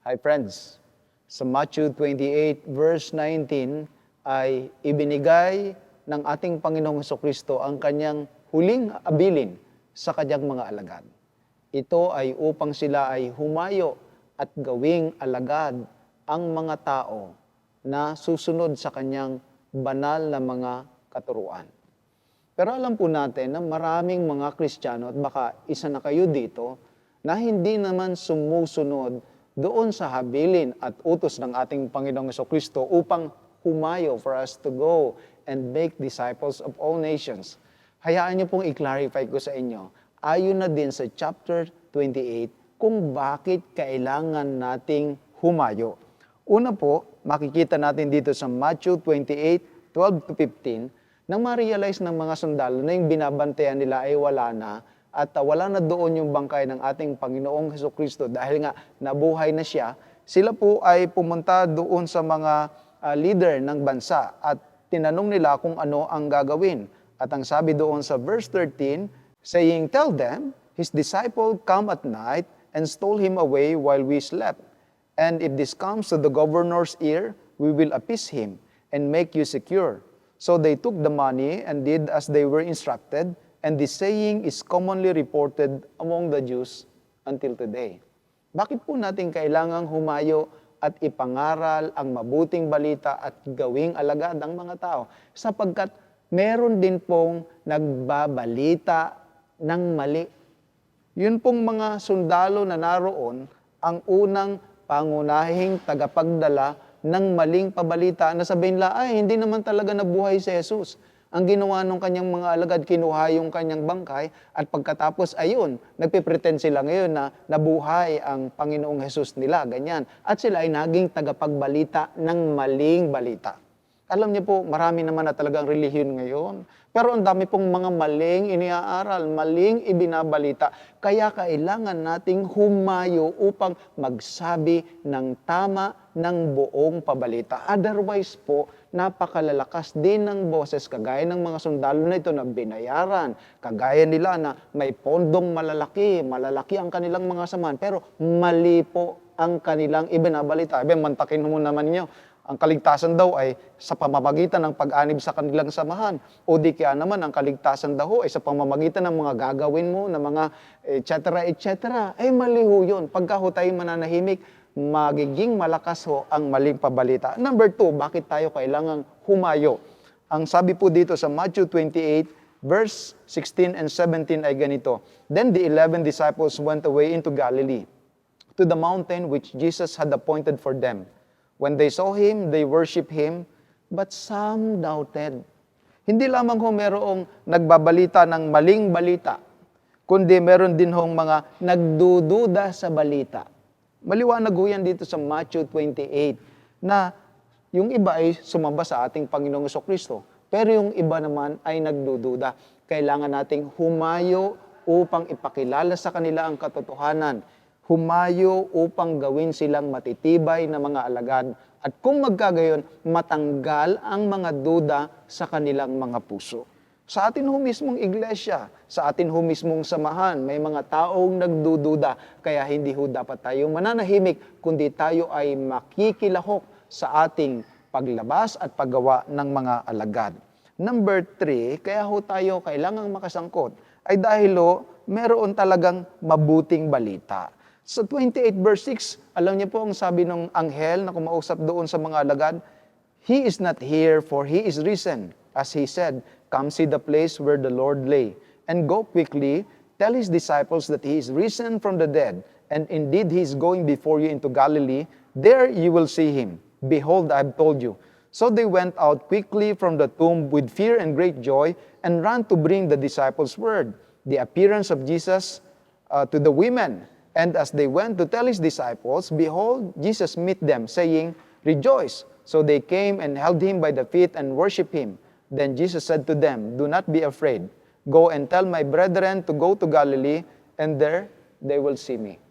Hi friends, sa Matthew 28 verse 19 ay ibinigay ng ating Panginoong Hesukristo ang kanyang huling abilin sa kanyang mga alagad. Ito ay upang sila ay humayo at gawing alagad ang mga tao na susunod sa kanyang banal na mga katuruan. Pero alam po natin na maraming mga Kristiyano at baka isa na kayo dito na hindi naman sumusunod doon sa habilin at utos ng ating Panginoong Hesukristo upang humayo for us to go and make disciples of all nations. Hayaan niyo pong i-clarify ko sa inyo, ayon na din sa chapter 28, kung bakit kailangan nating humayo. Una po, makikita natin dito sa Matthew 28, 12 to 15, nang ma-realize ng mga sundalo na yung binabantayan nila ay wala na at wala na doon yung bangkay ng ating Panginoong Hesukristo dahil nga nabuhay na siya, sila po ay pumunta doon sa mga leader ng bansa at tinanong nila kung ano ang gagawin. At ang sabi doon sa verse 13, saying, "Tell them, his disciple come at night and stole him away while we slept. And if this comes to the governor's ear, we will appease him and make you secure." So they took the money and did as they were instructed, and this saying is commonly reported among the Jews until today. Bakit po natin kailangang humayo at ipangaral ang mabuting balita at gawing alagad ang mga tao? Sapagkat meron din pong nagbabalita ng mali. Yun pong mga sundalo na naroon ang unang pangunahing tagapagdala ng maling pabalita na sabihin nila, ay hindi naman talaga nabuhay si Jesus. Ang ginawa ng kanyang mga alagad, kinuha yung kanyang bangkay at pagkatapos ayun, nagpipretend sila ngayon na nabuhay ang Panginoong Jesus nila, ganyan. At sila ay naging tagapagbalita ng maling balita. Alam niyo po, marami naman na talagang relihiyon ngayon. Pero ang dami pong mga maling iniaaral, maling ibinabalita. Kaya kailangan nating humayo upang magsabi ng tama ng buong pabalita. Otherwise po, napakalalakas din ng boses, kagaya ng mga sundalo na ito na binayaran, kagaya nila na may pondong malalaki ang kanilang mga samahan, pero mali po ang kanilang ibinabalita. Mantakin mo naman niyo, ang kaligtasan daw ay sa pamamagitan ng pag-anib sa kanilang samahan. O di kaya naman, ang kaligtasan daw ay sa pamamagitan ng mga gagawin mo, ng mga etc. Ay mali ho yun. Pagka ho tayo mananahimik, magiging malakas ho ang maling pabalita. Number 2, bakit tayo kailangang humayo? Ang sabi po dito sa Matthew 28, verse 16 and 17 ay ganito, "Then the 11 disciples went away into Galilee, to the mountain which Jesus had appointed for them. When they saw him, they worshiped him, but some doubted." Hindi lamang ho merong nagbabalita ng maling balita, kundi meron din hong mga nagdududa sa balita. Maliwanag ho yan dito sa Matthew 28 na yung iba ay sumamba sa ating Panginoong Hesukristo, pero yung iba naman ay nagdududa. Kailangan nating humayo upang ipakilala sa kanila ang katotohanan. Humayo upang gawin silang matitibay na mga alagad. At kung magkagayon, matanggal ang mga duda sa kanilang mga puso. Sa atin ho mismong iglesia, sa atin ho mismong samahan, may mga taong nagdududa. Kaya hindi ho dapat tayo mananahimik, kundi tayo ay makikilahok sa ating paglabas at paggawa ng mga alagad. Number 3, kaya ho tayo kailangang makasangkot, ay dahil ho, meron talagang mabuting balita. Sa 28 verse 6, alam niyo po ang sabi ng anghel na kumausap doon sa mga alagad, "He is not here, for he is risen. As he said, come see the place where the Lord lay, and go quickly, tell his disciples that he is risen from the dead, and indeed he is going before you into Galilee. There you will see him. Behold, I have told you." So they went out quickly from the tomb with fear and great joy, and ran to bring the disciples word, the appearance of Jesus to the women. And as they went to tell his disciples, behold, Jesus met them, saying, "Rejoice." So they came and held him by the feet and worshiped him. Then Jesus said to them, "Do not be afraid. Go and tell my brethren to go to Galilee, and there they will see me."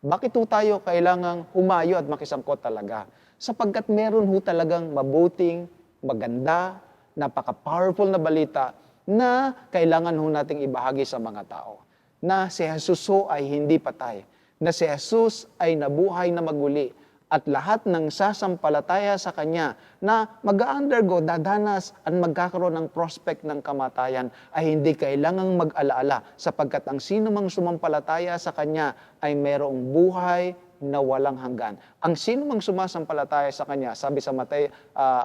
Bakit ho tayo kailangang humayo at makisangkot talaga? Sapagkat meron ho talagang mabuting, maganda, napaka-powerful na balita na kailangan ho nating ibahagi sa mga tao. Na si Jesus ho ay hindi patay. na si Jesus ay nabuhay na maguli at lahat ng sasampalataya sa Kanya na mag-undergo, dadanas at magkakaroon ng prospect ng kamatayan ay hindi kailangang mag-alaala sapagkat ang sino mang sumampalataya sa Kanya ay merong buhay na walang hanggan. Ang sino mang sumasampalataya sa Kanya, sabi sa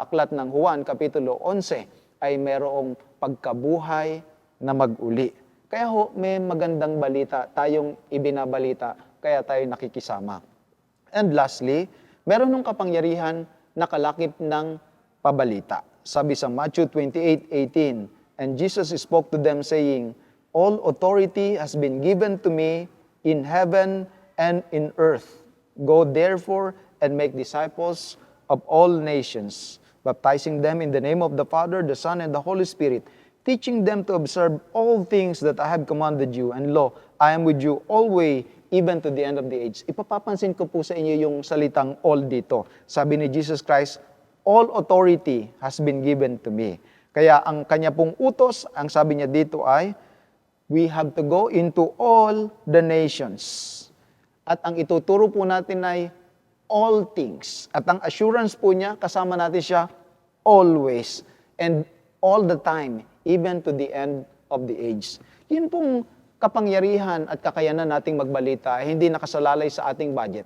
aklat ng Juan, Kapitulo 11, ay merong pagkabuhay na mag-uli. Kaya may magandang balita tayong ibinabalita, kaya tayo nakikisama. And lastly, meron ng kapangyarihan na kalakip ng pabalita. Sabi sa Matthew 28:18, "And Jesus spoke to them saying, All authority has been given to me in heaven and in earth. Go therefore and make disciples of all nations, baptizing them in the name of the Father, the Son, and the Holy Spirit, teaching them to observe all things that I have commanded you. And lo, I am with you always, even to the end of the age." Ipapapansin ko po sa inyo yung salitang all dito. Sabi ni Jesus Christ, all authority has been given to me. Kaya ang kanya pong utos, ang sabi niya dito ay, we have to go into all the nations. At ang ituturo po natin ay all things. At ang assurance po niya, kasama natin siya always and all the time, even to the end of the age. Yun pong kapangyarihan at kakayanan nating magbalita ay hindi nakasalalay sa ating budget.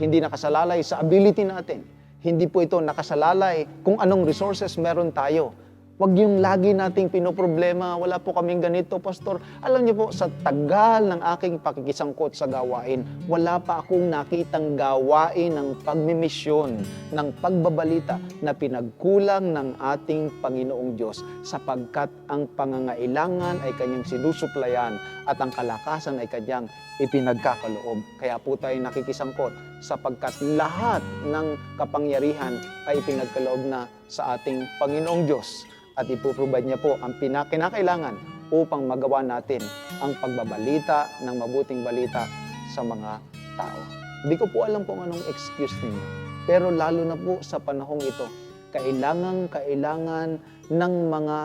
Hindi nakasalalay sa ability natin. Hindi po ito nakasalalay kung anong resources meron tayo. Huwag yung lagi nating pinoproblema, wala po kaming ganito, Pastor. Alam niyo po, sa tagal ng aking pakikisangkot sa gawain, wala pa akong nakitang gawain ng pagmimisyon, ng pagbabalita na pinagkulang ng ating Panginoong Diyos sapagkat ang pangangailangan ay Kanyang sinusuplayan at ang kalakasan ay Kanyang ipinagkakaloob. Kaya po tayo nakikisangkot sapagkat lahat ng kapangyarihan ay ipinagkaloob na sa ating Panginoong Diyos. At ipuprovide niya po ang kinakailangan upang magawa natin ang pagbabalita ng mabuting balita sa mga tao. Hindi ko po alam kung anong excuse ninyo, pero lalo na po sa panahong ito, kailangan ng mga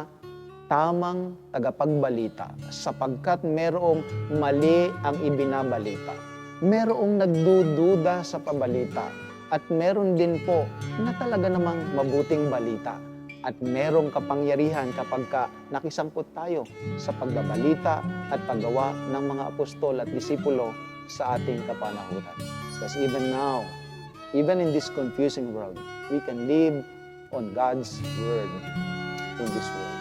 tamang tagapagbalita sapagkat merong mali ang ibinabalita. Merong nagdududa sa pabalita at meron din po na talaga namang mabuting balita. At merong kapangyarihan kapag nakisangkot tayo sa pagbabalita at paggawa ng mga apostol at disipulo sa ating kapanahuran. Because even now, even in this confusing world, we can live on God's Word in this world.